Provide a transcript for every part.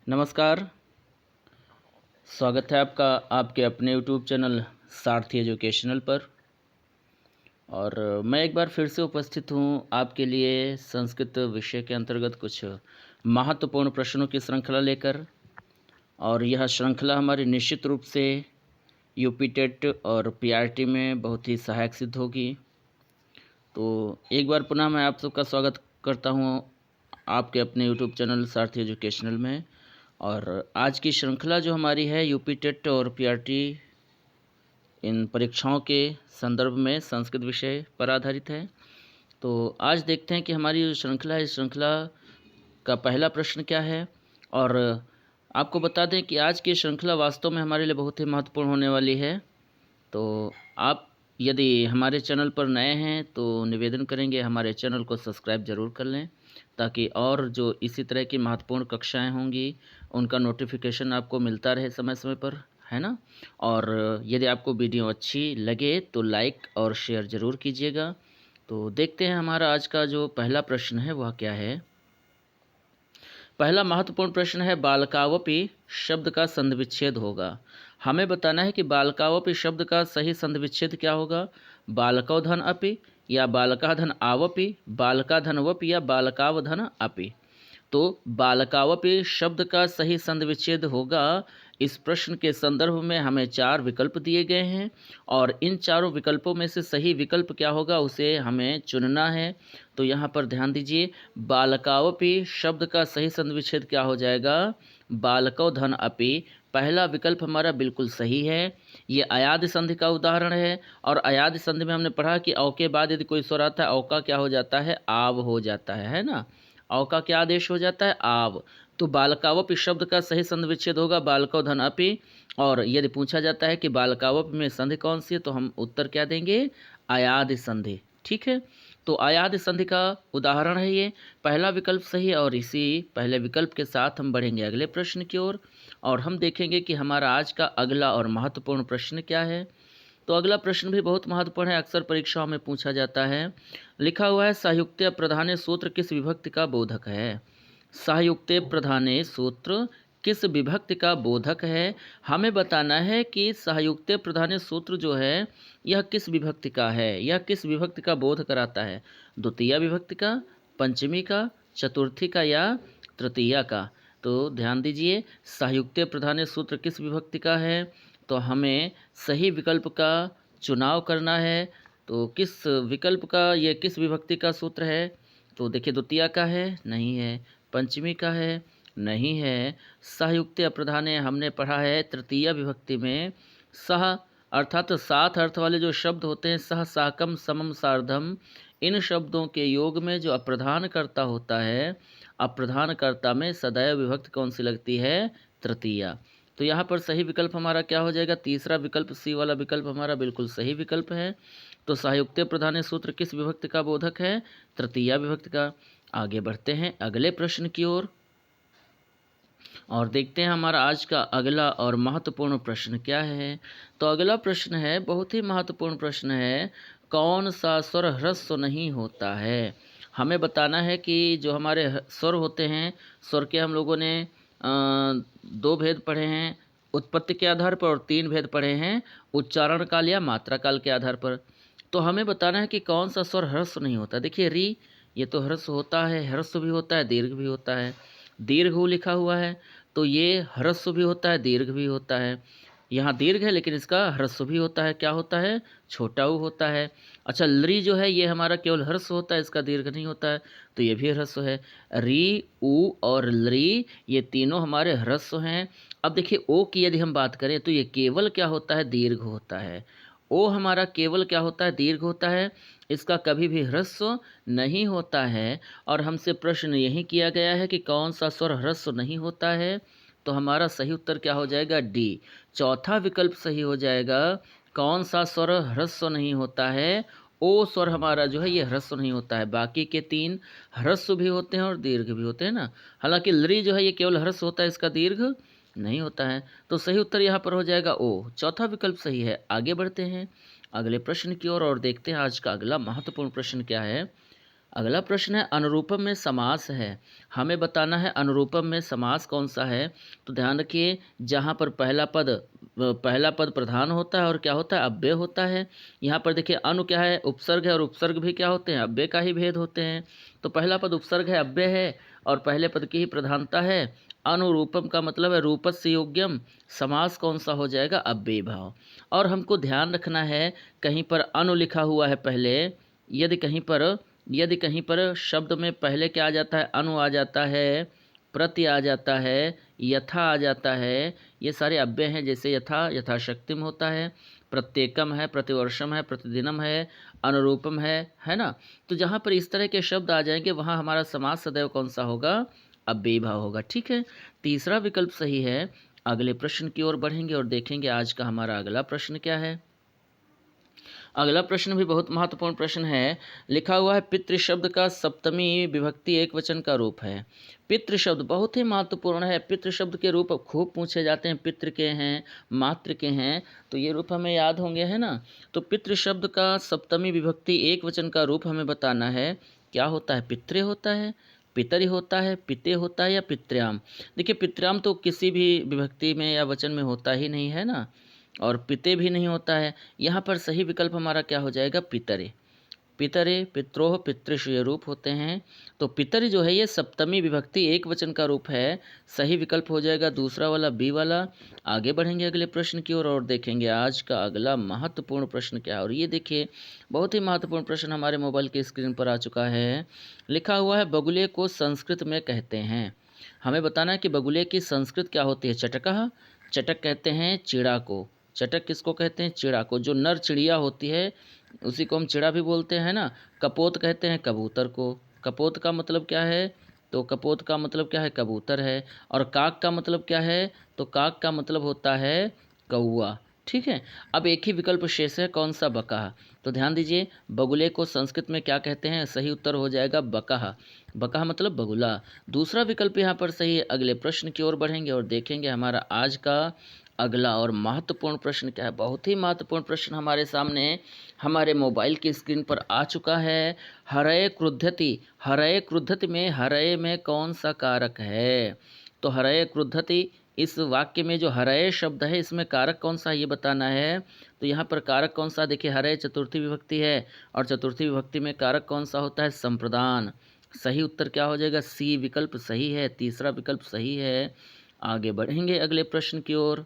नमस्कार। स्वागत है आपका आपके अपने यूट्यूब चैनल सारथी एजुकेशनल पर। और मैं एक बार फिर से उपस्थित हूँ आपके लिए संस्कृत विषय के अंतर्गत कुछ महत्वपूर्ण प्रश्नों की श्रृंखला लेकर। और यह श्रृंखला हमारी निश्चित रूप से यूपी टेट और पीआरटी में बहुत ही सहायक सिद्ध होगी। तो एक बार पुनः मैं आप सबका स्वागत करता हूँ आपके अपने यूट्यूब चैनल सारथी एजुकेशनल में। और आज की श्रृंखला जो हमारी है यूपी टेट और पीआरटी इन परीक्षाओं के संदर्भ में संस्कृत विषय पर आधारित है। तो आज देखते हैं कि हमारी जो श्रृंखला है इस श्रृंखला का पहला प्रश्न क्या है। और आपको बता दें कि आज की श्रृंखला वास्तव में हमारे लिए बहुत ही महत्वपूर्ण होने वाली है। तो आप यदि हमारे चैनल पर नए हैं तो निवेदन करेंगे हमारे चैनल को सब्सक्राइब ज़रूर कर लें, ताकि और जो इसी तरह की महत्वपूर्ण कक्षाएं होंगी उनका नोटिफिकेशन आपको मिलता रहे समय समय पर, है ना। और यदि आपको वीडियो अच्छी लगे तो लाइक और शेयर ज़रूर कीजिएगा। तो देखते हैं हमारा आज का जो पहला प्रश्न है वह क्या है। पहला महत्वपूर्ण प्रश्न है, बालकावपि शब्द का संधिविच्छेद होगा। हमें बताना है कि बालकावपि शब्द का सही संधिविच्छेद क्या होगा। बालकौधन अपि या बालकाधन आवपि, बालकाधन वपि या बालकावधन अपि। तो बालकावपि शब्द का सही संधिविच्छेद होगा। इस प्रश्न के संदर्भ में हमें 4 विकल्प दिए गए हैं और इन चारों विकल्पों में से सही विकल्प क्या होगा उसे हमें चुनना है। तो यहाँ पर ध्यान दीजिए, बालकावपि शब्द का सही संधिविच्छेद क्या हो जाएगा, बालकौधन अपि। पहला विकल्प हमारा बिल्कुल सही है। ये अयादि संधि का उदाहरण है। और अयादि संधि में हमने पढ़ा कि औ के बाद यदि कोई स्वर आता है औ का क्या हो जाता है, आव हो जाता है ना। औ का क्या आदेश हो जाता है, आव। तो बालकावपि शब्द का सही संधि विच्छेद होगा बालकौधन अपि। और यदि पूछा जाता है कि बालकावपि में संधि कौन सी है तो हम उत्तर क्या देंगे, अयादि संधि। ठीक है, तो अयादि संधि का उदाहरण है ये। पहला विकल्प सही है और इसी पहले विकल्प के साथ हम बढ़ेंगे अगले प्रश्न की ओर और हम देखेंगे कि हमारा आज का अगला और महत्वपूर्ण प्रश्न क्या है। तो अगला प्रश्न भी बहुत महत्वपूर्ण है, अक्सर परीक्षाओं में पूछा जाता है। लिखा हुआ है, साहयुक्ते प्रधाने सूत्र किस विभक्ति का बोधक है। साहयुक्ते प्रधाने सूत्र किस विभक्ति का बोधक है। हमें बताना है कि साहयुक्ते प्रधाने सूत्र जो है यह किस विभक्ति का है, यह किस विभक्ति का बोध कराता है। द्वितीय विभक्ति का, पंचमी का, चतुर्थी का या तृतीया का। तो ध्यान दीजिए, साहयुक्ते प्रधाने सूत्र किस विभक्ति का है तो हमें सही विकल्प का चुनाव करना है। तो किस विकल्प का, ये किस विभक्ति का सूत्र है, तो देखिए द्वितीया का है, नहीं है। पंचमी का है, नहीं है। सहयुक्त अप्रधाने हमने पढ़ा है तृतीय विभक्ति में। सह अर्थात साथ अर्थ वाले जो शब्द होते हैं, सह, साकम, समम, सार्धम, इन शब्दों के योग में जो अप्रधान कर्ता होता है, अप्रधान कर्ता में सदैव विभक्ति कौन सी लगती है, तृतीया। तो यहाँ पर सही विकल्प हमारा क्या हो जाएगा, तीसरा विकल्प सी वाला विकल्प हमारा बिल्कुल सही विकल्प है। तो साहयुक्ते प्रधाने सूत्र किस विभक्ति का बोधक है, तृतीया विभक्ति का। आगे बढ़ते हैं अगले प्रश्न की ओर और देखते हैं हमारा आज का अगला और महत्वपूर्ण प्रश्न क्या है। तो अगला प्रश्न है, बहुत ही महत्वपूर्ण प्रश्न है, कौन सा स्वर ह्रस्व नहीं होता है। हमें बताना है कि जो हमारे स्वर होते हैं, स्वर के हम लोगों ने 2 भेद पढ़े हैं उत्पत्ति के आधार पर और 3 भेद पढ़े हैं उच्चारण काल या मात्रा काल के आधार पर। तो हमें बताना है कि कौन सा स्वर ह्रस्व नहीं होता। देखिए री, ये तो ह्रस्व होता है, ह्रस्व भी होता है, दीर्घ भी होता है। दीर्घ ऊ लिखा हुआ है तो ये ह्रस्व भी होता है, दीर्घ भी होता है। यहाँ दीर्घ है लेकिन इसका ह्रस्व भी होता है, क्या होता है, छोटा ऊ होता है। अच्छा, लरी जो है ये हमारा केवल ह्रस्व होता है, इसका दीर्घ नहीं होता है, तो ये भी ह्रस्व है। री, ऊ और लरी ये तीनों हमारे ह्रस्व हैं। अब देखिए ओ की यदि हम बात करें तो ये केवल क्या होता है, दीर्घ होता है। ओ हमारा केवल क्या होता है, दीर्घ होता है, इसका कभी भी ह्रस्व नहीं होता है। और हमसे प्रश्न यही किया गया है कि कौन सा स्वर ह्रस्व नहीं होता है, तो हमारा सही उत्तर क्या हो जाएगा, डी, चौथा विकल्प सही हो जाएगा। कौन सा स्वर ह्रस्व नहीं होता है, ओ स्वर हमारा जो है ये ह्रस्व नहीं होता है। बाकी के 3 ह्रस्व भी होते हैं और दीर्घ भी होते हैं ना। हालांकि लरी जो है ये केवल ह्रस्व होता है, इसका दीर्घ नहीं होता है। तो सही उत्तर यहाँ पर हो जाएगा ओ, चौथा विकल्प सही है। आगे बढ़ते हैं अगले प्रश्न की ओर और देखते हैं आज का अगला महत्वपूर्ण प्रश्न क्या है। अगला प्रश्न है अनुरूपम में समास है, हमें बताना है अनुरूपम में समास कौन सा है। तो ध्यान रखिए, जहाँ पर पहला पद प्रधान होता है और क्या होता है, अव्यय होता है। यहाँ पर देखिए अनु क्या है, उपसर्ग है, और उपसर्ग भी क्या होते हैं, अव्यय का ही भेद होते हैं। तो पहला पद उपसर्ग है, अव्यय है, और पहले पद की ही प्रधानता है। अनुरूपम का मतलब है रूपस्य योग्यम, समास कौन सा हो जाएगा, अव्ययी भाव। और हमको ध्यान रखना है, कहीं पर अनु लिखा हुआ है पहले, यदि कहीं पर शब्द में पहले क्या आ जाता है, अनु आ जाता है, प्रति आ जाता है, यथा आ जाता है, ये सारे अव्यय हैं। जैसे यथाशक्तिम होता है, प्रत्येकम है, प्रतिवर्षम है, प्रतिदिनम है, अनुरूपम है ना। तो जहाँ पर इस तरह के शब्द आ जाएंगे वहाँ हमारा समास सदैव कौन सा होगा, अव्ययी भाव होगा। ठीक है, तीसरा विकल्प सही है। अगले प्रश्न की ओर बढ़ेंगे और देखेंगे आज का हमारा अगला प्रश्न क्या है। अगला प्रश्न भी बहुत महत्वपूर्ण प्रश्न है। लिखा हुआ है पितृ शब्द का सप्तमी विभक्ति एक वचन का रूप है। पितृ शब्द बहुत ही महत्वपूर्ण है। पितृ शब्द के रूप खूब पूछे जाते हैं, पितृ के हैं, मातृ के हैं, तो ये रूप हमें याद होंगे, है ना। तो पितृ शब्द का सप्तमी विभक्ति एक वचन का रूप हमें बताना है। क्या होता है, पितृ होता है, पितरि होता है, पिते होता है, या पित्र्याम। देखिए पित्र्याम तो किसी भी विभक्ति में या वचन में होता ही नहीं है ना, और पिते भी नहीं होता है। यहाँ पर सही विकल्प हमारा क्या हो जाएगा, पितरे। पितरे, पित्रोह, पितृषु ये रूप होते हैं। तो पितरी जो है ये सप्तमी विभक्ति एक वचन का रूप है। सही विकल्प हो जाएगा दूसरा वाला, बी वाला। आगे बढ़ेंगे अगले प्रश्न की ओर और देखेंगे आज का अगला महत्वपूर्ण प्रश्न क्या है। और ये देखिए बहुत ही महत्वपूर्ण प्रश्न हमारे मोबाइल की स्क्रीन पर आ चुका है। लिखा हुआ है बगुले को संस्कृत में कहते हैं। हमें बताना है कि बगुले की संस्कृत क्या होती है। चटकः, चटक कहते हैं चिड़ा को। चटक किसको कहते हैं, चिड़ा को। जो नर चिड़िया होती है उसी को हम चिड़ा भी बोलते हैं ना। कपोत कहते हैं कबूतर को। कपोत का मतलब क्या है, तो कपोत का मतलब क्या है, कबूतर है। और काक का मतलब क्या है, तो काक का मतलब होता है कौआ। ठीक है, अब एक ही विकल्प शेष है, कौन सा, बकाहा। तो ध्यान दीजिए, बगुले को संस्कृत में क्या कहते हैं, सही उत्तर हो जाएगा बकाहा। बकाहा मतलब बगुला। दूसरा विकल्प यहाँ पर सही है। अगले प्रश्न की ओर बढ़ेंगे और देखेंगे हमारा आज का अगला और महत्वपूर्ण प्रश्न क्या है। बहुत ही महत्वपूर्ण प्रश्न हमारे सामने हमारे मोबाइल की स्क्रीन पर आ चुका है। हरय क्रुद्धति, हरय क्रुद्धति में हरय में कौन सा कारक है। तो हरय क्रुद्धति, इस वाक्य में जो हरय शब्द है इसमें कारक कौन सा है ये बताना है। तो यहाँ पर कारक कौन सा, देखिए हरय चतुर्थी विभक्ति है, और चतुर्थी विभक्ति में कारक कौन सा होता है, संप्रदान। सही उत्तर क्या हो जाएगा, सी विकल्प सही है, तीसरा विकल्प सही है। आगे बढ़ेंगे अगले प्रश्न की ओर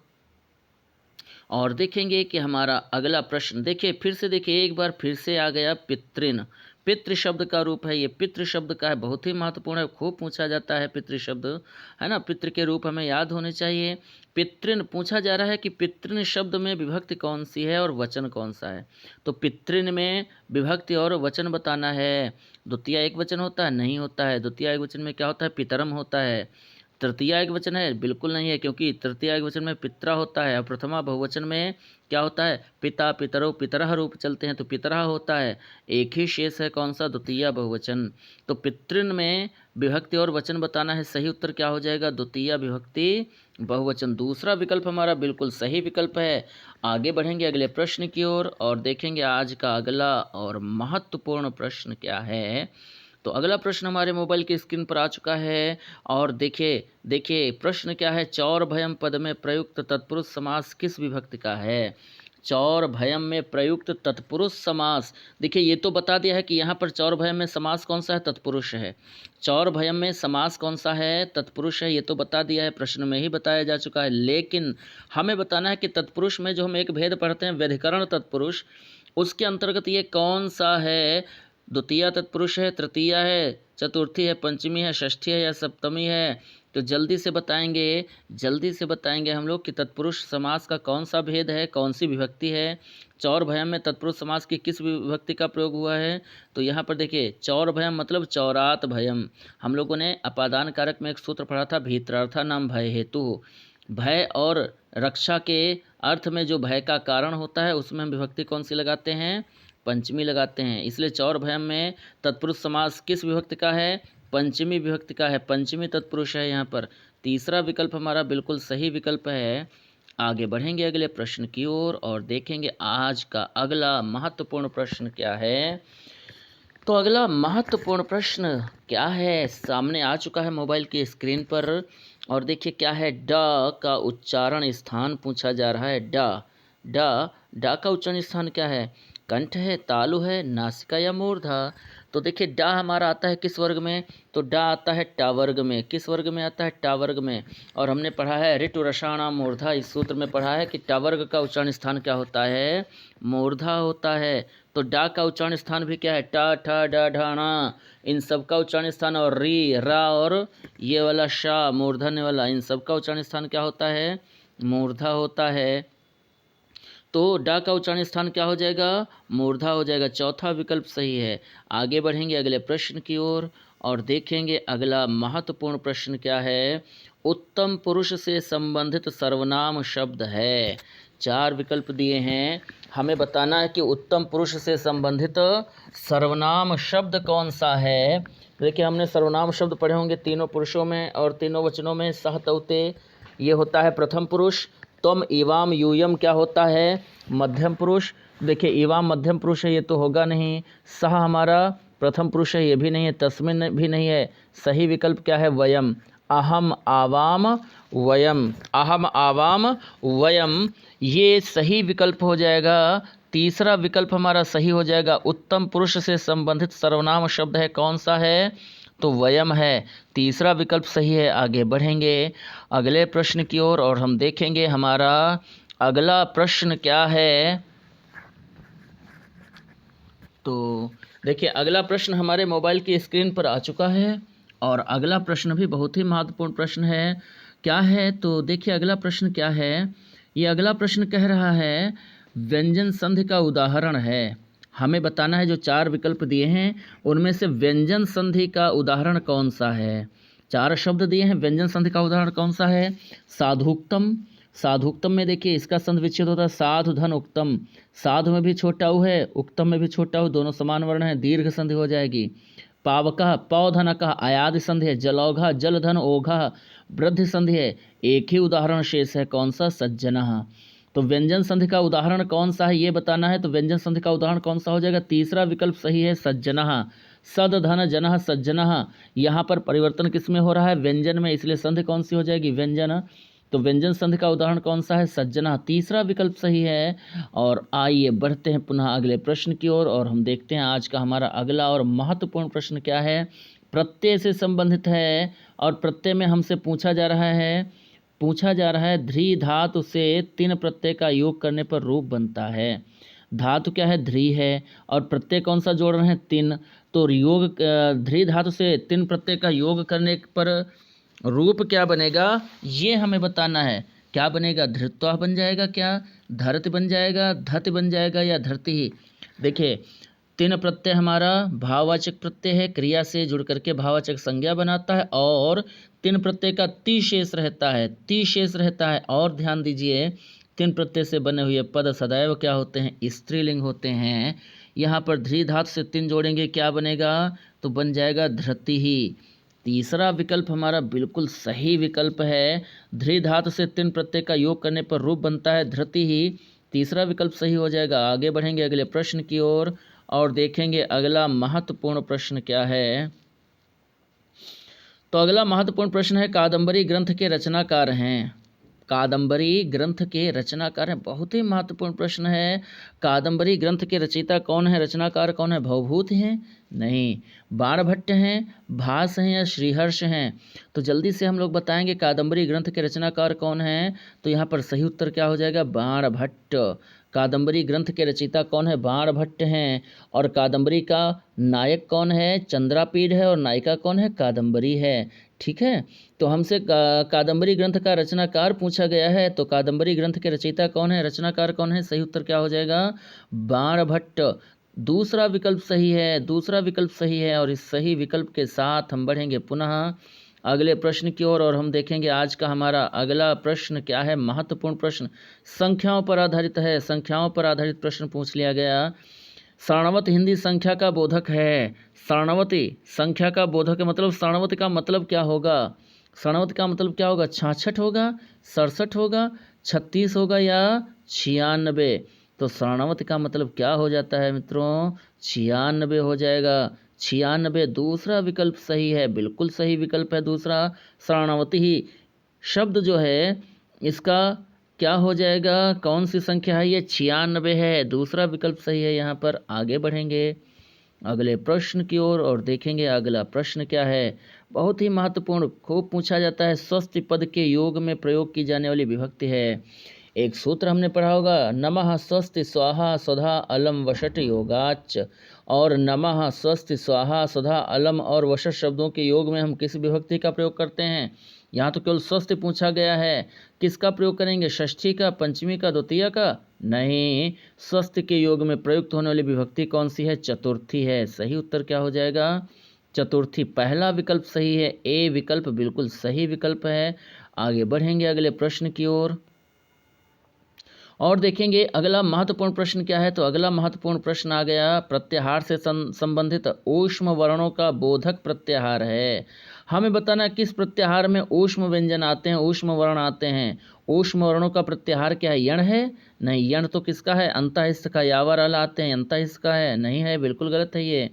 और देखेंगे कि हमारा अगला प्रश्न, देखिए फिर से, देखिए एक बार फिर से आ गया पितृन। पितृ शब्द का रूप है ये, पितृ शब्द का है, बहुत ही महत्वपूर्ण है, खूब पूछा जाता है पितृ शब्द, है ना। पितृ के रूप हमें याद होने चाहिए। पितृन पूछा जा रहा है कि पितृन शब्द में विभक्ति कौन सी है और वचन कौन सा है। तो पितृन में विभक्ति और वचन बताना है। द्वितीय एक वचन होता है, नहीं होता है। द्वितीय एक वचन में क्या होता है, पितरम होता है। तृतीया एक वचन है, बिल्कुल नहीं है, क्योंकि तृतीया एक वचन में पित्रा होता है, और प्रथमा बहुवचन में क्या होता है, पिता, पितरो, पितरह रूप चलते हैं, तो पितरह होता है। एक ही शेष है, कौन सा, द्वितीय बहुवचन। तो पितृन में विभक्ति और वचन बताना है। सही उत्तर क्या हो जाएगा, द्वितीय विभक्ति बहुवचन। दूसरा विकल्प हमारा बिल्कुल सही विकल्प है। आगे बढ़ेंगे अगले प्रश्न की ओर और देखेंगे आज का अगला और महत्वपूर्ण प्रश्न क्या है। तो अगला प्रश्न हमारे मोबाइल की स्क्रीन पर आ चुका है और देखिए देखिए प्रश्न क्या है, चौर भयम पद में प्रयुक्त तत्पुरुष समास किस विभक्ति का है। चौर भयम में प्रयुक्त तत्पुरुष समास, देखिए ये तो बता दिया है कि यहाँ पर चौर भयम में समास कौन सा है, तत्पुरुष है। चौर भयम में समास कौन सा है, तत्पुरुष है, ये तो बता दिया है, प्रश्न में ही बताया जा चुका है। लेकिन हमें बताना है कि तत्पुरुष में जो हम एक भेद पढ़ते हैं व्यधिकरण तत्पुरुष, उसके अंतर्गत ये कौन सा है। द्वितीय तत्पुरुष है, तृतीया है, चतुर्थी है, पंचमी है, षष्ठी है, या सप्तमी है। तो जल्दी से बताएंगे हम लोग कि तत्पुरुष समास का कौन सा भेद है, कौन सी विभक्ति है। चौर भयम में तत्पुरुष समास की किस विभक्ति का प्रयोग हुआ है। तो यहाँ पर देखिए चौर भयम मतलब चौरात भयम। हम लोगों ने अपादान कारक में एक सूत्र पढ़ा था, भीतरार्था नाम भय हेतु। भय और रक्षा के अर्थ में जो भय का कारण होता है उसमें हम विभक्ति कौन सी लगाते हैं, पंचमी लगाते हैं। इसलिए चौर भयम में तत्पुरुष समास किस विभक्ति का है, पंचमी विभक्ति का है, पंचमी तत्पुरुष है यहाँ पर। तीसरा विकल्प हमारा बिल्कुल सही विकल्प है। आगे बढ़ेंगे अगले प्रश्न की ओर और देखेंगे आज का अगला महत्वपूर्ण प्रश्न क्या है। तो अगला महत्वपूर्ण प्रश्न क्या है, सामने आ चुका है मोबाइल की स्क्रीन पर। और देखिए क्या है, ड का उच्चारण स्थान पूछा जा रहा है। ड का उच्चारण स्थान क्या है? कंठ है, तालु है, नासिका या मूर्धा? तो देखिए ड हमारा आता है किस वर्ग में? तो ड आता है टा वर्ग में। किस वर्ग में आता है? टा वर्ग में। और हमने पढ़ा है ऋतु रसाणा मूर्धा, इस सूत्र में पढ़ा है कि टा वर्ग का उच्चारण स्थान क्या होता है? मूर्धा होता है। तो डा का उच्चारण स्थान भी क्या है? टा, ठा, डा, ढाणा, इन सब का उच्चारण स्थान, और री, रा और ये वाला शा मूर्धन्य वाला, इन सब का उच्चारण स्थान क्या होता है? मूर्धा होता है। तो डा का उच्चारण स्थान क्या हो जाएगा? मूर्धा हो जाएगा। चौथा विकल्प सही है। आगे बढ़ेंगे अगले प्रश्न की ओर और देखेंगे अगला महत्वपूर्ण प्रश्न क्या है। उत्तम पुरुष से संबंधित सर्वनाम शब्द है। 4 विकल्प दिए हैं, हमें बताना है कि उत्तम पुरुष से संबंधित सर्वनाम शब्द कौन सा है। देखिए हमने सर्वनाम शब्द पढ़े होंगे तीनों पुरुषों में और तीनों वचनों में। सह तौते ये होता है प्रथम पुरुष। त्वम इवाम यूयम क्या होता है? मध्यम पुरुष। देखिए इवाम मध्यम पुरुष है, ये तो होगा नहीं। सह हमारा प्रथम पुरुष है, ये भी नहीं है। तस्मिन भी नहीं है। सही विकल्प क्या है? वयम। अहम आवाम वयम, अहम आवाम वयम, ये सही विकल्प हो जाएगा। तीसरा विकल्प हमारा सही हो जाएगा। उत्तम पुरुष से संबंधित सर्वनाम शब्द है, कौन सा है? तो वयम है। तीसरा विकल्प सही है। आगे बढ़ेंगे अगले प्रश्न की ओर और हम देखेंगे हमारा अगला प्रश्न क्या है। तो देखिए अगला प्रश्न हमारे मोबाइल की स्क्रीन पर आ चुका है और अगला प्रश्न भी बहुत ही महत्वपूर्ण प्रश्न है। क्या है? तो देखिए अगला प्रश्न क्या है। ये अगला प्रश्न कह रहा है व्यंजन संधि का उदाहरण है। हमें बताना है जो 4 विकल्प दिए हैं उनमें से व्यंजन संधि का उदाहरण कौन सा है। 4 शब्द दिए हैं, व्यंजन संधि का उदाहरण कौन सा है? साधुक्तम। साधुक्तम में देखिए इसका संधि विच्छेद होता है साधु धन उक्तम। साधु में भी छोटा ऊ है, उक्तम में भी छोटा ऊ, दोनों समान वर्ण है, दीर्घ संधि हो जाएगी। पावकः पौधनकः आयादि संधि है। जलौघा जलधन ओघा वृद्धि संधि है। एक ही उदाहरण शेष है, कौन सा? सज्जनः। तो व्यंजन संधि का उदाहरण कौन सा है ये बताना है। तो व्यंजन संधि का उदाहरण कौन सा हो जाएगा? तीसरा विकल्प सही है, सज्जनः। सद धन जनः सज्जनः, यहाँ पर परिवर्तन किस में हो रहा है? व्यंजन में, इसलिए संधि कौन सी हो जाएगी? व्यंजन। तो व्यंजन संधि का उदाहरण कौन सा है? सज्जनः। तीसरा विकल्प सही है। और आइए बढ़ते हैं पुनः अगले प्रश्न की ओर और हम देखते हैं आज का हमारा अगला और महत्वपूर्ण प्रश्न क्या है। प्रत्यय से संबंधित है और प्रत्यय में हमसे पूछा जा रहा है ध्री धातु से 3 प्रत्यय का योग करने पर रूप बनता है। धातु क्या है? ध्री है। और प्रत्यय कौन सा जोड़ रहे हैं? 3। तो योग ध्री धातु से 3 प्रत्यय का योग करने पर रूप क्या बनेगा ये हमें बताना है। क्या बनेगा? धृत्वा बन जाएगा, क्या धरति बन जाएगा, धति बन जाएगा या धरती ही? देखिए 3 प्रत्यय हमारा भाववाचक प्रत्यय है, क्रिया से जुड़ करके भाववाचक संज्ञा बनाता है और 3 प्रत्यय का ती शेष रहता है। और ध्यान दीजिए 3 प्रत्यय से बने हुए पद सदैव क्या होते हैं? स्त्रीलिंग होते हैं। यहाँ पर ध्री धातु से 3 जोड़ेंगे, क्या बनेगा? तो बन जाएगा धृति ही। तीसरा विकल्प हमारा बिल्कुल सही विकल्प है। ध्री धातु से 3 प्रत्यय का योग करने पर रूप बनता है धृति ही। तीसरा विकल्प सही हो जाएगा। आगे बढ़ेंगे अगले प्रश्न की ओर और देखेंगे अगला महत्वपूर्ण प्रश्न क्या है। तो अगला महत्वपूर्ण प्रश्न है कादंबरी ग्रंथ के रचनाकार हैं। कादंबरी ग्रंथ के रचनाकार हैं, बहुत ही महत्वपूर्ण प्रश्न है। कादंबरी ग्रंथ के रचयिता कौन है? रचनाकार कौन है? भवभूत हैं? नहीं। बाणभट्ट हैं, भास हैं या श्रीहर्ष हैं? तो जल्दी से हम लोग बताएंगे कादंबरी ग्रंथ के रचनाकार कौन हैं। तो यहाँ पर सही उत्तर क्या हो जाएगा? बाणभट्ट। कादंबरी ग्रंथ के रचयिता कौन है? बाणभट्ट हैं। और कादंबरी का नायक कौन है? चंद्रापीड है और नायिका कौन है? कादंबरी है। ठीक है, तो हमसे कादंबरी ग्रंथ का रचनाकार पूछा गया है, तो कादंबरी ग्रंथ के रचयिता कौन है, रचनाकार कौन है? सही उत्तर क्या हो जाएगा? बाणभट्ट। दूसरा विकल्प सही है और इस सही विकल्प के साथ हम बढ़ेंगे पुनः अगले प्रश्न की ओर और हम देखेंगे आज का हमारा अगला प्रश्न क्या है। महत्वपूर्ण प्रश्न संख्याओं पर आधारित है। संख्याओं पर आधारित प्रश्न पूछ लिया गया। सारणवत हिंदी संख्या का बोधक है। सारणवती संख्या का बोधक है, मतलब सारणवत का मतलब क्या होगा? सारणवत का मतलब क्या होगा? 66 होगा, 67 होगा, 36 होगा या 96? तो शरणावत का मतलब क्या हो जाता है मित्रों? 96 हो जाएगा। 96 दूसरा विकल्प सही है, बिल्कुल सही विकल्प है दूसरा। शरणावती ही शब्द जो है इसका क्या हो जाएगा? कौन सी संख्या है ये? 96 है, दूसरा विकल्प सही है। यहाँ पर आगे बढ़ेंगे अगले प्रश्न की ओर और देखेंगे अगला प्रश्न क्या है। बहुत ही महत्वपूर्ण, खूब पूछा जाता है। स्वस्थ पद के योग में प्रयोग की जाने वाली विभक्ति है। एक सूत्र हमने पढ़ा होगा, नमः स्वस्ति स्वाहा स्वधा अलम वषट योगाच। और नमः स्वस्ति स्वाहा स्वधा अलम और वषट शब्दों के योग में हम किस विभक्ति का प्रयोग करते हैं? यहाँ तो केवल स्वस्थ पूछा गया है, किसका प्रयोग करेंगे? षष्ठी का, पंचमी का, द्वितीय का? नहीं, स्वस्थ के योग में प्रयुक्त होने वाली विभक्ति कौन सी है? चतुर्थी है। सही उत्तर क्या हो जाएगा? चतुर्थी। पहला विकल्प सही है, ए विकल्प बिल्कुल सही विकल्प है। आगे बढ़ेंगे अगले प्रश्न की ओर और देखेंगे अगला महत्वपूर्ण प्रश्न क्या है। तो अगला महत्वपूर्ण प्रश्न आ गया, प्रत्याहार से संबंधित ऊष्म वर्णों का बोधक प्रत्याहार है। हमें बताना किस प्रत्याहार में ऊष्म व्यंजन आते हैं, ऊष्म वर्ण आते हैं। ऊष्म वर्णों का प्रत्याहार क्या है? यण है? नहीं, यण तो किसका है? अंतःस्थ का। यावर वाला आते हैं, अंतःस्थ का है? नहीं है, बिल्कुल गलत है ये।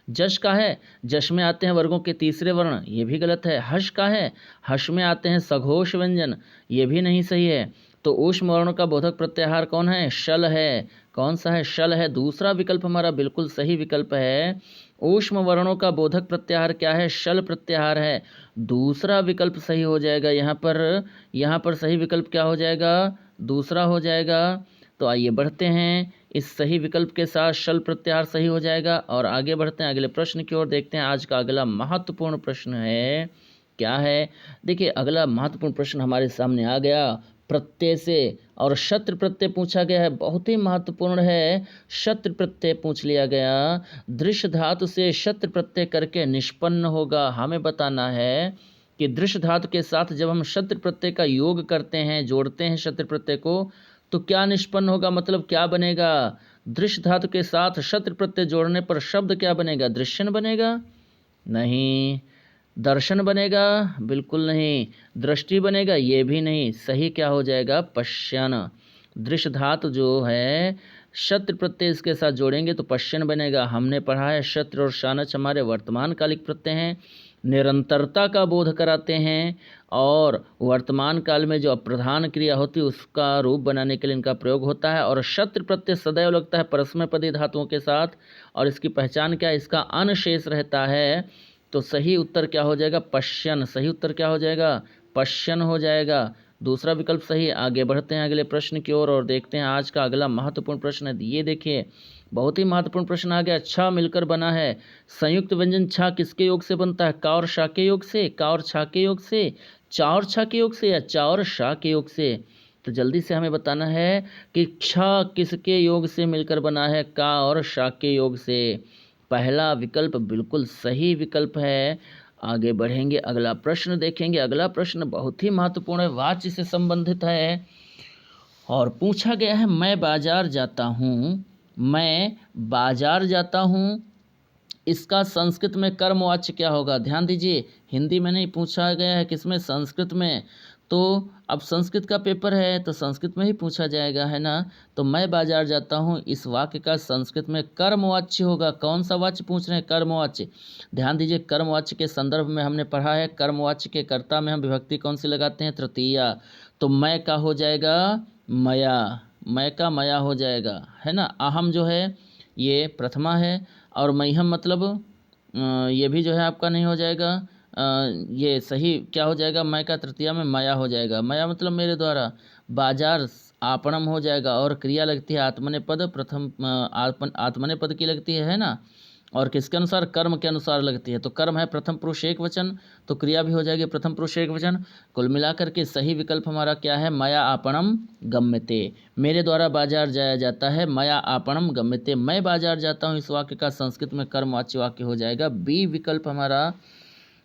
जश का है? जश में आते हैं वर्गों के तीसरे वर्ण, ये भी गलत है। हर्ष का है? हर्ष में आते हैं सघोष व्यंजन, ये भी नहीं सही है। तो ऊष्म वर्णों का बोधक प्रत्याहार कौन है? शल है। कौन सा है? शल है। दूसरा विकल्प हमारा बिल्कुल सही विकल्प है। ऊष्म वर्णों का बोधक प्रत्याहार क्या है? शल प्रत्याहार है। दूसरा विकल्प सही हो जाएगा। यहाँ पर सही विकल्प क्या हो जाएगा? दूसरा हो जाएगा। तो आइए बढ़ते हैं, इस सही विकल्प के साथ शल प्रत्याहार सही हो जाएगा। और आगे बढ़ते हैं अगले प्रश्न की ओर, देखते हैं आज का अगला महत्वपूर्ण प्रश्न है क्या है। देखिए अगला महत्वपूर्ण प्रश्न हमारे सामने आ गया, प्रत्यय से और शत्र प्रत्यय पूछा गया है। बहुत ही महत्वपूर्ण है, शत्र प्रत्यय पूछ लिया गया। दृश्य धातु से शत्र प्रत्यय करके निष्पन्न होगा। हमें बताना है कि दृश्य धातु के साथ जब हम शत्र प्रत्यय का योग करते हैं, जोड़ते हैं शत्र प्रत्यय को, तो क्या निष्पन्न होगा? मतलब क्या बनेगा? दृश्य धातु के साथ शत्र प्रत्यय जोड़ने पर शब्द क्या बनेगा? दृश्यन बनेगा? नहीं। दर्शन बनेगा? बिल्कुल नहीं। दृष्टि बनेगा? ये भी नहीं। सही क्या हो जाएगा? पश्यन। दृश्य धातु जो है शत्र प्रत्यय इसके साथ जोड़ेंगे तो पश्यन बनेगा। हमने पढ़ा है शत्र और शानच हमारे वर्तमान कालिक प्रत्यय हैं, निरंतरता का बोध कराते हैं और वर्तमान काल में जो अप्रधान क्रिया होती है उसका रूप बनाने के लिए इनका प्रयोग होता है। और शत्र प्रत्यय सदैव लगता है परस्मैपदी धातुओं के साथ, और इसकी पहचान क्या है? इसका अन शेष रहता है। तो सही उत्तर क्या हो जाएगा? पश्यन। सही उत्तर क्या हो जाएगा? पश्यन हो जाएगा। दूसरा विकल्प सही। आगे बढ़ते हैं अगले प्रश्न की ओर और देखते हैं आज का अगला महत्वपूर्ण प्रश्न है। ये देखिए बहुत ही महत्वपूर्ण प्रश्न आ गया। छ मिलकर बना है। संयुक्त व्यंजन छ किसके योग से बनता है? का और शा के योग से, का और छा के योग से, चा और छा के योग से, या चा और शा के योग से? तो जल्दी से हमें बताना है कि छ किसके योग से मिलकर बना है? का और शा के योग से। पहला विकल्प बिल्कुल सही विकल्प है। आगे बढ़ेंगे अगला प्रश्न देखेंगे। अगला प्रश्न बहुत ही महत्वपूर्ण है, वाच्य से संबंधित है और पूछा गया है, मैं बाजार जाता हूँ। मैं बाजार जाता हूँ, इसका संस्कृत में कर्मवाच्य क्या होगा? ध्यान दीजिए, हिंदी में नहीं पूछा गया है, किसमें? संस्कृत में। तो अब संस्कृत का पेपर है तो संस्कृत में ही पूछा जाएगा, है ना। तो मैं बाजार जाता हूँ, इस वाक्य का संस्कृत में कर्मवाच्य होगा। कौन सा वाच्य पूछ रहे हैं? कर्मवाच्य। ध्यान दीजिए, कर्मवाच्य के संदर्भ में हमने पढ़ा है, कर्मवाच्य के कर्ता में हम विभक्ति कौन सी लगाते हैं? तृतीया। तो मैं का हो जाएगा? मया। मैं का मया हो जाएगा, है ना। अहम जो है ये प्रथमा है और मह्यम मतलब ये भी जो है आपका नहीं हो जाएगा। ये सही क्या हो जाएगा? मैं का तृतीया में माया हो जाएगा। माया मतलब मेरे द्वारा। बाजार आपणम हो जाएगा और क्रिया लगती है आत्मनेपद, प्रथम आत्मनेपद की लगती है ना। और किसके अनुसार? कर्म के अनुसार लगती है। तो कर्म है प्रथम पुरुष एक वचन, तो क्रिया भी हो जाएगी प्रथम पुरुष एक वचन। कुल मिलाकर के सही विकल्प हमारा क्या है? मया आपणम गम्यते। मेरे द्वारा बाजार जाया जाता है। मया आपणम गम्यते, मैं बाजार जाता हूँ, इस वाक्य का संस्कृत में कर्मवाच्य वाक्य हो जाएगा। बी विकल्प हमारा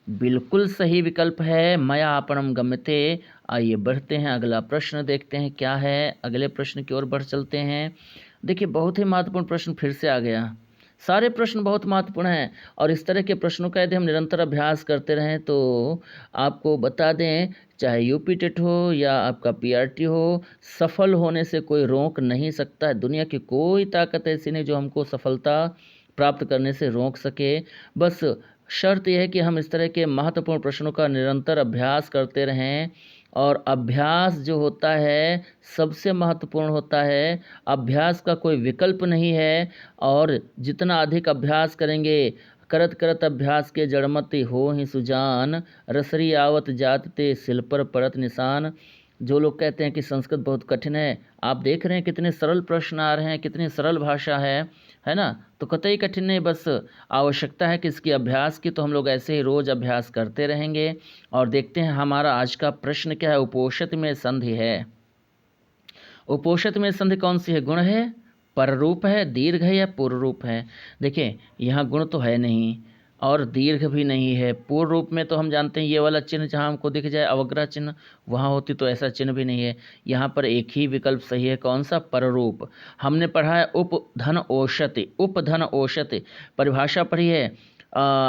बिल्कुल सही विकल्प है, मया आपणम गम्यते। आइए बढ़ते हैं अगला प्रश्न देखते हैं क्या है। अगले प्रश्न की ओर बढ़ चलते हैं। देखिए बहुत ही महत्वपूर्ण प्रश्न फिर से आ गया। सारे प्रश्न बहुत महत्वपूर्ण हैं और इस तरह के प्रश्नों का यदि हम निरंतर अभ्यास करते रहें तो आपको बता दें, चाहे यूपी टेट हो या आपका पीआरटी हो, सफल होने से कोई रोक नहीं सकता है। दुनिया की कोई ताकत ऐसी नहीं जो हमको सफलता प्राप्त करने से रोक सके। बस शर्त यह है कि हम इस तरह के महत्वपूर्ण प्रश्नों का निरंतर अभ्यास करते रहें और अभ्यास जो होता है सबसे महत्वपूर्ण होता है। अभ्यास का कोई विकल्प नहीं है और जितना अधिक अभ्यास करेंगे, करत करत अभ्यास के जड़मति हो ही सुजान, रसरी आवत जात ते सिल पर पड़त निशान। जो लोग कहते हैं कि संस्कृत बहुत कठिन है, आप देख रहे हैं कितने सरल प्रश्न आ रहे हैं, कितनी सरल भाषा है ना। तो कतई कठिन नहीं, बस आवश्यकता है कि इसकी अभ्यास की। तो हम लोग ऐसे ही रोज़ अभ्यास करते रहेंगे और देखते हैं हमारा आज का प्रश्न क्या है। उपोषित में संधि है। उपोषित में संधि कौन सी है? गुण है, पररूप है, दीर्घ है या पूर्व रूप है? देखिए यहाँ गुण तो है नहीं और दीर्घ भी नहीं है। पूर्व रूप में तो हम जानते हैं ये वाला चिन्ह जहाँ हमको दिख जाए अवग्रह चिन्ह, वहाँ होती तो ऐसा चिन्ह भी नहीं है। यहाँ पर एक ही विकल्प सही है, कौन सा? पररूप। हमने पढ़ा है उपधन औषति, उपधन औषति परिभाषा पढ़ी है।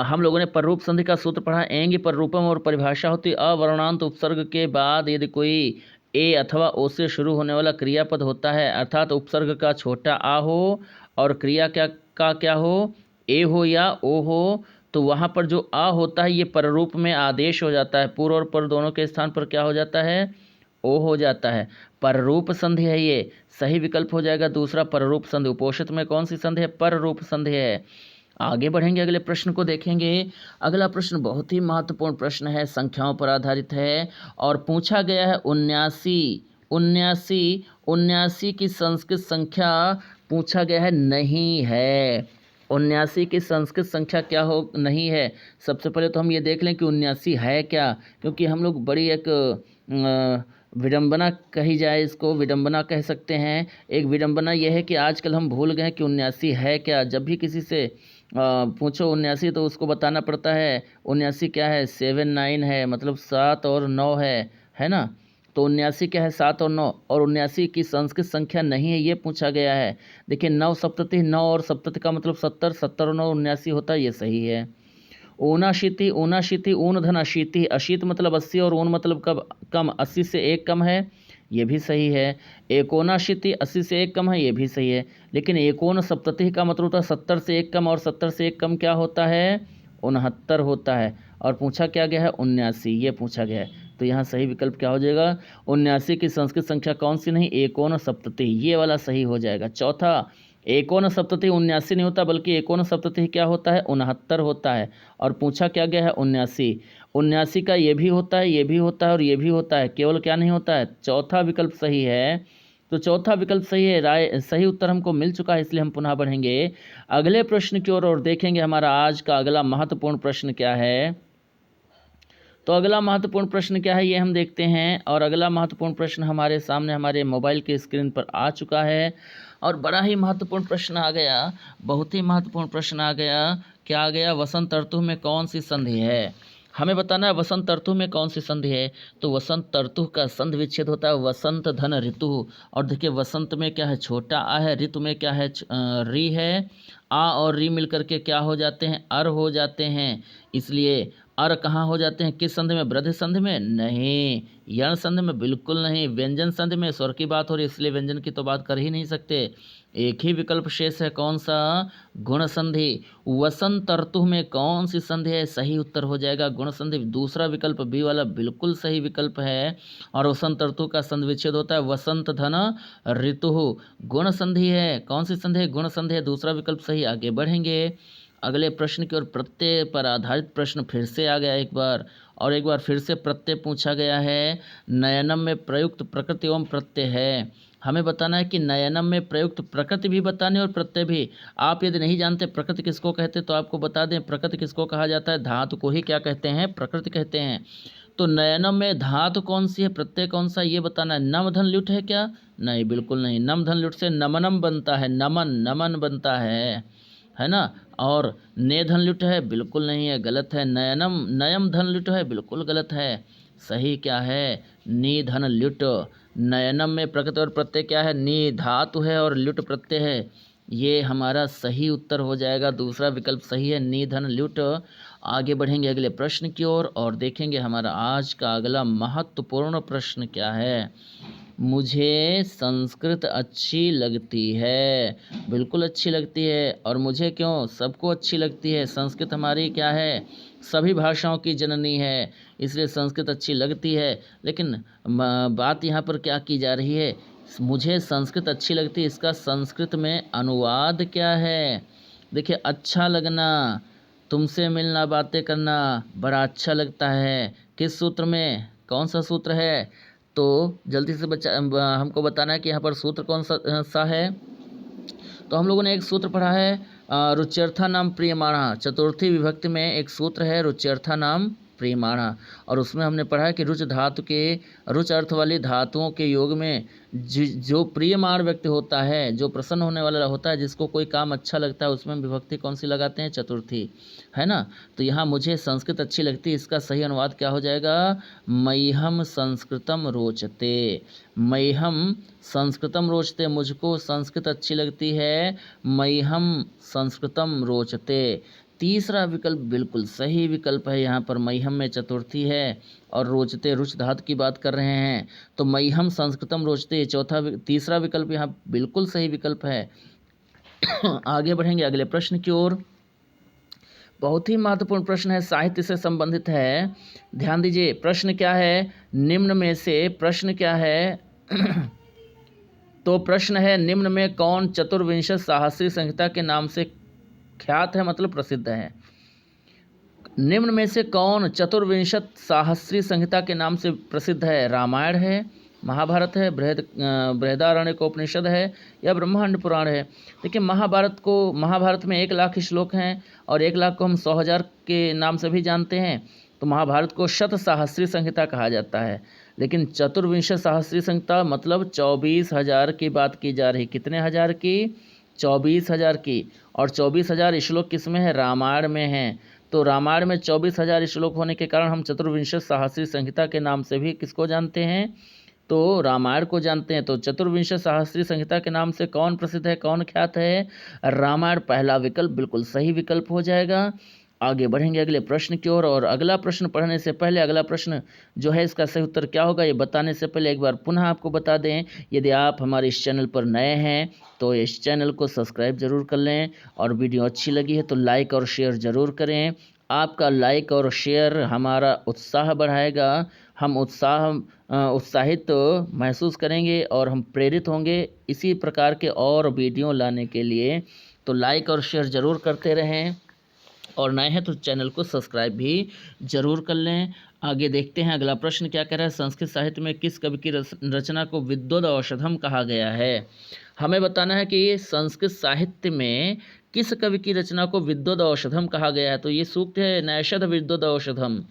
हम लोगों ने पररूप संधि का सूत्र पढ़ा, एंग पररूपम, और परिभाषा होती अवर्णांत उपसर्ग के बाद यदि कोई ए अथवा ओ से शुरू होने वाला क्रियापद होता है, अर्थात उपसर्ग का छोटा आ हो और क्रिया क्या हो, ए हो या ओ हो, तो वहाँ पर जो आ होता है ये पररूप में आदेश हो जाता है। पूर्व और पर दोनों के स्थान पर क्या हो जाता है? ओ हो जाता है। पररूप संधि है, ये सही विकल्प हो जाएगा दूसरा, पररूप संधि। उपोषित में कौन सी संधि है? पररूप संधि है। आगे बढ़ेंगे, अगले प्रश्न को देखेंगे। अगला प्रश्न बहुत ही महत्वपूर्ण प्रश्न है, संख्याओं पर आधारित है और पूछा गया है 79 की संस्कृत संख्या पूछा गया है, नहीं है। 79 की संस्कृत संख्या क्या हो, नहीं है। सबसे पहले तो हम ये देख लें कि 79 है क्या, क्योंकि हम लोग बड़ी एक विडंबना कही जाए, इसको विडंबना कह सकते हैं। एक विडंबना यह है कि आजकल हम भूल गए कि 79 है क्या। जब भी किसी से पूछो 79 तो उसको बताना पड़ता है 79 क्या है, 7 9 है, मतलब 7 और 9 है ना। तो 79 क्या है? 7 और 9, और 79 की संस्कृत संख्या नहीं है, ये पूछा गया है। देखिए 9 सप्तति, 9 और सप्तति का मतलब 70, 70 और 9 79 होता है, ये सही है। ऊनाशीति, ऊनाशीति, ऊन धन अशीति, अशीत मतलब 80 और ऊन मतलब कम, 80 से 1 कम है, ये भी सही है। एकोनाशीति, 80 से 1 कम है, ये भी सही है। लेकिन एकोन सप्तति का मतलब होता है 70 से 1 कम, और 70 से 1 कम क्या होता है? 69 होता है। और पूछा क्या गया है? 79, ये पूछा गया है। तो यहाँ सही विकल्प क्या हो जाएगा? 79 की संस्कृत संख्या कौन सी नहीं? एकोन सप्तति, ये वाला सही हो जाएगा। चौथा, एकोन सप्तति 79 नहीं होता, बल्कि एकोन सप्तति क्या होता है? 69 होता है। और पूछा क्या गया है? 79 का ये भी होता है, ये भी होता है और ये भी होता है, केवल क्या नहीं होता है? चौथा विकल्प सही है। तो चौथा विकल्प सही है, सही उत्तर हमको मिल चुका है, इसलिए हम पुनः बढ़ेंगे अगले प्रश्न की ओर और देखेंगे हमारा आज का अगला महत्वपूर्ण प्रश्न क्या है। तो अगला महत्वपूर्ण प्रश्न क्या है ये हम देखते हैं, और अगला महत्वपूर्ण प्रश्न हमारे सामने हमारे मोबाइल के स्क्रीन पर आ चुका है और बड़ा ही महत्वपूर्ण प्रश्न आ गया, बहुत ही महत्वपूर्ण प्रश्न आ गया। क्या आ गया? वसंत ऋतु में कौन सी संधि है? हमें बताना है वसंत ऋतु में कौन सी संधि है। तो वसंत ऋतु का संधि विच्छेद होता है वसंत धन ऋतु। और देखिए वसंत में क्या है? छोटा आ है, ऋतु में क्या है? री है। आ और री मिलकर के क्या हो जाते हैं? अर हो जाते हैं। इसलिए अर कहाँ हो जाते हैं? किस संधि में? वृद्धि संधि में? नहीं। यण संधि में? बिल्कुल नहीं। व्यंजन संधि में? स्वर की बात हो रही है, इसलिए व्यंजन की तो बात कर ही नहीं सकते। एक ही विकल्प शेष है, कौन सा? गुण संधि। वसंत ऋतु में कौन सी संधि है? सही उत्तर हो जाएगा गुण संधि। दूसरा विकल्प बी वाला बिल्कुल सही विकल्प है। और वसंत ऋतु का संधि विच्छेद होता है वसंत धन ऋतु, गुण संधि है। कौन सी संधि है? गुण संधि है, दूसरा विकल्प सही। आगे बढ़ेंगे अगले प्रश्न की ओर। प्रत्यय पर आधारित प्रश्न फिर से आ गया एक बार, और एक बार फिर से प्रत्यय पूछा गया है। नयनम में प्रयुक्त प्रकृति एवं प्रत्यय है। हमें बताना है कि नयनम में प्रयुक्त प्रकृति भी बताने और प्रत्यय भी। आप यदि नहीं जानते प्रकृति किसको कहते तो आपको बता दें, प्रकृति किसको कहा जाता है? धातु को ही क्या कहते हैं? प्रकृति कहते हैं। तो नयनम में धातु कौन सी है, प्रत्यय कौन सा, ये बताना है। नम धन लुट है क्या? नहीं, बिल्कुल नहीं। नम धन लुट से नमनम बनता है, नमन, नमन बनता है ना। और ने धन लुट है? बिल्कुल नहीं है, गलत है। नयनम, नयम धन लुट है? बिल्कुल गलत है। सही क्या है? नी धन लुट। नयनम में प्रकृति और प्रत्यय क्या है? नी धातु है और लुट प्रत्यय है। ये हमारा सही उत्तर हो जाएगा। दूसरा विकल्प सही है, निधन लुट। आगे बढ़ेंगे अगले प्रश्न की ओर और देखेंगे हमारा आज का अगला महत्वपूर्ण प्रश्न क्या है। मुझे संस्कृत अच्छी लगती है। बिल्कुल अच्छी लगती है। और मुझे क्यों, सबको अच्छी लगती है। संस्कृत हमारी क्या है, सभी भाषाओं की जननी है, इसलिए संस्कृत अच्छी लगती है। लेकिन बात यहाँ पर क्या की जा रही है, मुझे संस्कृत अच्छी लगती है, इसका संस्कृत में अनुवाद क्या है। देखिए, अच्छा लगना, तुमसे मिलना, बातें करना बड़ा अच्छा लगता है। किस सूत्र में, कौन सा सूत्र है, तो जल्दी से हमको बताना है कि यहाँ पर सूत्र कौन सा है। तो हम लोगों ने एक सूत्र पढ़ा है, रुच्यर्था नाम प्रियमाणा। चतुर्थी विभक्ति में एक सूत्र है रुच्यर्था नाम प्रियमाणा, और उसमें हमने पढ़ा है कि रुच धातु के, रुच अर्थ वाली धातुओं के योग में जो प्रियमाण व्यक्ति होता है, जो प्रसन्न होने वाला होता है, जिसको कोई काम अच्छा लगता है, उसमें विभक्ति कौन सी लगाते हैं, चतुर्थी, है ना। तो यहाँ मुझे संस्कृत अच्छी लगती है, इसका सही अनुवाद क्या हो जाएगा, मह्यम संस्कृतम रोचते। मह्यम संस्कृतम रोचते, मुझको संस्कृत अच्छी लगती है। मह्यम संस्कृतम रोचते। तीसरा विकल्प बिल्कुल सही विकल्प है। यहाँ पर मह्यम में चतुर्थी है और रोचते रुच धातु की बात कर रहे हैं, तो मह्यम संस्कृतम रोचते तीसरा विकल्प यहाँ बिल्कुल सही विकल्प है। आगे बढ़ेंगे अगले प्रश्न की ओर। बहुत ही महत्वपूर्ण प्रश्न है, साहित्य से संबंधित है। ध्यान दीजिए, प्रश्न क्या है, निम्न में से प्रश्न क्या है तो प्रश्न है, निम्न में कौन चतुर्विंशति साहस्री संहिता के नाम से ख्यात है, मतलब प्रसिद्ध है। निम्न में से कौन चतुर्विंशति साहस्री संहिता के नाम से प्रसिद्ध है। रामायण है, महाभारत है, बृहदारण्यकोपनिषद है, या ब्रह्मांड पुराण है। देखिए, महाभारत में 1,00,000 श्लोक हैं और 1,00,000 को हम 100,000 के नाम से भी जानते हैं, तो महाभारत को शत साहस्री संहिता कहा जाता है। लेकिन चतुर्विंशति साहस्री संहिता मतलब 24,000 की बात की जा रही। कितने हज़ार की, 24,000 की। और 24,000 श्लोक किस में है, रामायण में है। तो रामायण में 24,000 श्लोक होने के कारण हम चतुर्विंशति साहस्री संहिता के नाम से भी किसको जानते हैं, तो रामायण को जानते हैं। तो चतुर्विंशति साहस्री संहिता के नाम से कौन प्रसिद्ध है, कौन ख्यात है, रामायण। पहला विकल्प बिल्कुल सही विकल्प हो जाएगा। आगे बढ़ेंगे अगले प्रश्न की ओर, और अगला प्रश्न पढ़ने से पहले, अगला प्रश्न जो है इसका सही उत्तर क्या होगा ये बताने से पहले एक बार पुनः आपको बता दें, यदि आप हमारे इस चैनल पर नए हैं तो इस चैनल को सब्सक्राइब जरूर कर लें, और वीडियो अच्छी लगी है तो लाइक और शेयर ज़रूर करें। आपका लाइक और शेयर हमारा उत्साह बढ़ाएगा, हम उत्साहित महसूस करेंगे और हम प्रेरित होंगे इसी प्रकार के और वीडियो लाने के लिए। तो लाइक और शेयर ज़रूर करते रहें, और नए हैं तो चैनल को सब्सक्राइब भी जरूर कर लें। आगे देखते हैं अगला प्रश्न क्या कह रहा है, संस्कृत साहित्य में किस कवि की रचना को विद्वद औषधम कहा गया है। हमें बताना है कि संस्कृत साहित्य में किस कवि की रचना को विद्वद औषधम कहा गया है। तो ये सूक्त है, नैषध विद्वद औषधम।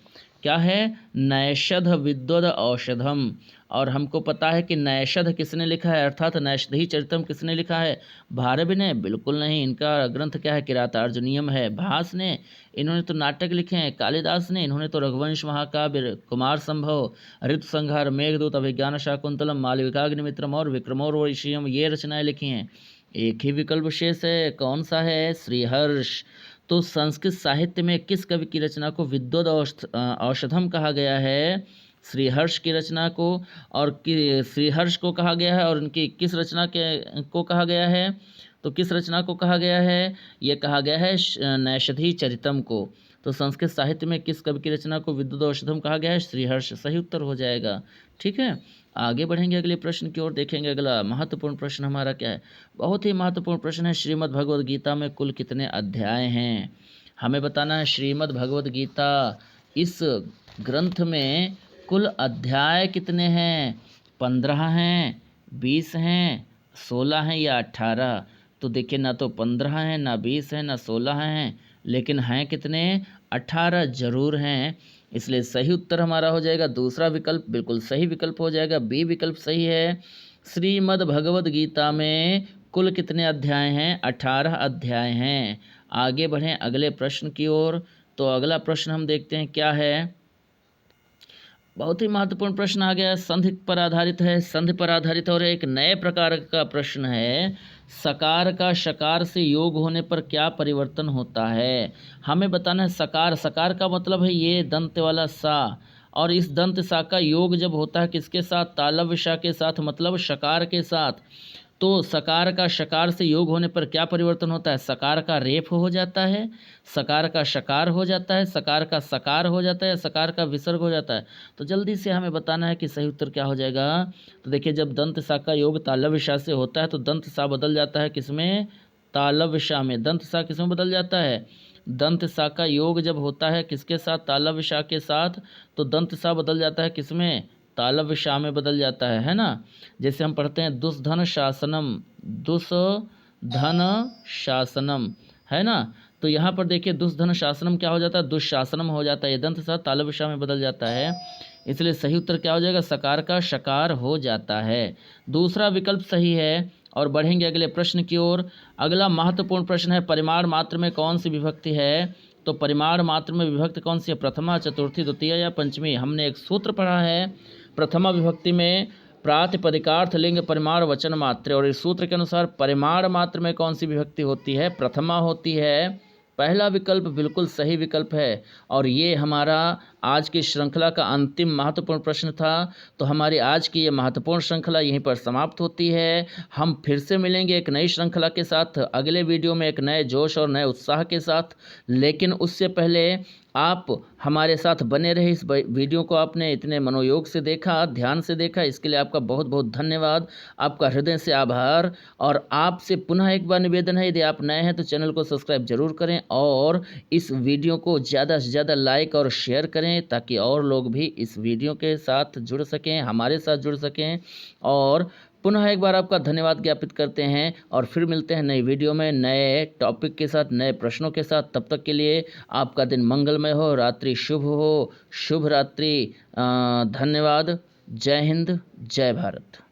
क्या है, नैषध विद्वद औषधम। और हमको पता है कि नैषध किसने लिखा है, अर्थात नैषधि चरितम किसने लिखा है, भारवि ने, बिल्कुल नहीं। इनका ग्रंथ क्या है, किरातार्जुनीयम है। भास ने, इन्होंने तो नाटक लिखे हैं। कालिदास ने, इन्होंने तो रघुवंश महाकाव्य, कुमार संभव, ऋतु संहार, मेघदूत, अभिज्ञान शाकुंतलम, मालविकाग्निमित्रम और विक्रमोर्वशीयम, ये रचनाएं लिखी हैं। एक ही विकल्प शेष है, कौन सा है, श्रीहर्ष। तो संस्कृत साहित्य में किस कवि की रचना को विद्वद औषधम कहा गया है, श्रीहर्ष की रचना को। और श्रीहर्ष को कहा गया है, और उनकी किस रचना को कहा गया है, तो किस रचना को कहा गया है, ये कहा गया है नैषधि चरितम को। तो संस्कृत साहित्य में किस कवि की रचना को विद्वद औषधम कहा गया है, श्रीहर्ष, सही उत्तर हो जाएगा। ठीक है, आगे बढ़ेंगे अगले प्रश्न की ओर, देखेंगे अगला महत्वपूर्ण प्रश्न हमारा क्या है। बहुत ही महत्वपूर्ण प्रश्न है, श्रीमद् भगवद गीता में कुल कितने अध्याय हैं। हमें बताना है, श्रीमद् भगवद गीता इस ग्रंथ में कुल अध्याय कितने हैं, 15 हैं, 20 हैं, 16 हैं या 18। तो देखिए, ना तो 15 हैं, ना 20 हैं, ना 16 हैं, लेकिन हैं कितने, 18 जरूर हैं। इसलिए सही उत्तर हमारा हो जाएगा दूसरा विकल्प, बिल्कुल सही विकल्प हो जाएगा, बी विकल्प सही है। श्रीमद् भगवद गीता में कुल कितने अध्याय हैं, 18 अध्याय हैं। आगे बढ़ें अगले प्रश्न की ओर। तो अगला प्रश्न हम देखते हैं क्या है, बहुत ही महत्वपूर्ण प्रश्न आ गया, संधि पर आधारित है। संधि पर आधारित और एक नए प्रकार का प्रश्न है, सकार का शकार से योग होने पर क्या परिवर्तन होता है। हमें बताना है सकार, सकार का मतलब है ये दंत वाला सा, और इस दंत सा का योग जब होता है किसके साथ, तालव्य सा के साथ, मतलब शकार के साथ। तो सकार का शकार से योग होने पर क्या परिवर्तन होता है, सकार का रेफ हो जाता है, सकार का शकार हो जाता है, सकार का सकार हो जाता है, सकार का विसर्ग हो जाता है। तो जल्दी से हमें बताना है कि सही उत्तर क्या हो जाएगा। तो देखिए, जब दंत सा का योग तालव्य सा से होता है तो दंत सा बदल जाता है किसमें, तालव्य सा में। दंत सा किसमें बदल जाता है, दंत सा का योग जब होता है किसके साथ, तालव्य सा के साथ, तो दंत सा बदल जाता है किसमें, तालव्य सा में बदल जाता है ना। जैसे हम पढ़ते हैं दुष्धन शासनम, दुष्धन शासनम, है ना। तो यहाँ पर देखिए दुष्धन शासनम क्या हो जाता है, दुशासनम हो जाता है। ये दंत सा तालव्य सा में बदल जाता है, इसलिए सही उत्तर क्या हो जाएगा, सकार का शकार हो जाता है। दूसरा विकल्प सही है। और बढ़ेंगे अगले प्रश्न की ओर। अगला महत्वपूर्ण प्रश्न है, परिमाण मात्र में कौन सी विभक्ति है। तो परिमाण मात्र में विभक्ति कौन सी है, प्रथमा, चतुर्थी, द्वितीय या पंचमी। हमने एक सूत्र पढ़ा है, प्रथमा विभक्ति में प्रातिपदिकार्थ लिंग परिमाण वचन मात्र, और इस सूत्र के अनुसार परिमाण मात्र में कौन सी विभक्ति होती है, प्रथमा होती है। पहला विकल्प बिल्कुल सही विकल्प है। और ये हमारा आज की श्रृंखला का अंतिम महत्वपूर्ण प्रश्न था। तो हमारी आज की ये महत्वपूर्ण श्रृंखला यहीं पर समाप्त होती है। हम फिर से मिलेंगे एक नई श्रृंखला के साथ अगले वीडियो में, एक नए जोश और नए उत्साह के साथ। लेकिन उससे पहले आप हमारे साथ बने रहे। इस वीडियो को आपने इतने मनोयोग से देखा, ध्यान से देखा, इसके लिए आपका बहुत बहुत धन्यवाद, आपका हृदय से आभार। और आपसे पुनः एक बार निवेदन है, यदि आप नए हैं तो चैनल को सब्सक्राइब जरूर करें और इस वीडियो को ज़्यादा से ज़्यादा लाइक और शेयर करें, ताकि और लोग भी इस वीडियो के साथ जुड़ सकें, हमारे साथ जुड़ सकें। और पुनः एक बार आपका धन्यवाद ज्ञापित करते हैं और फिर मिलते हैं नई वीडियो में नए टॉपिक के साथ, नए प्रश्नों के साथ। तब तक के लिए आपका दिन मंगलमय हो, रात्रि शुभ हो, शुभ रात्रि। धन्यवाद। जय हिंद, जय भारत।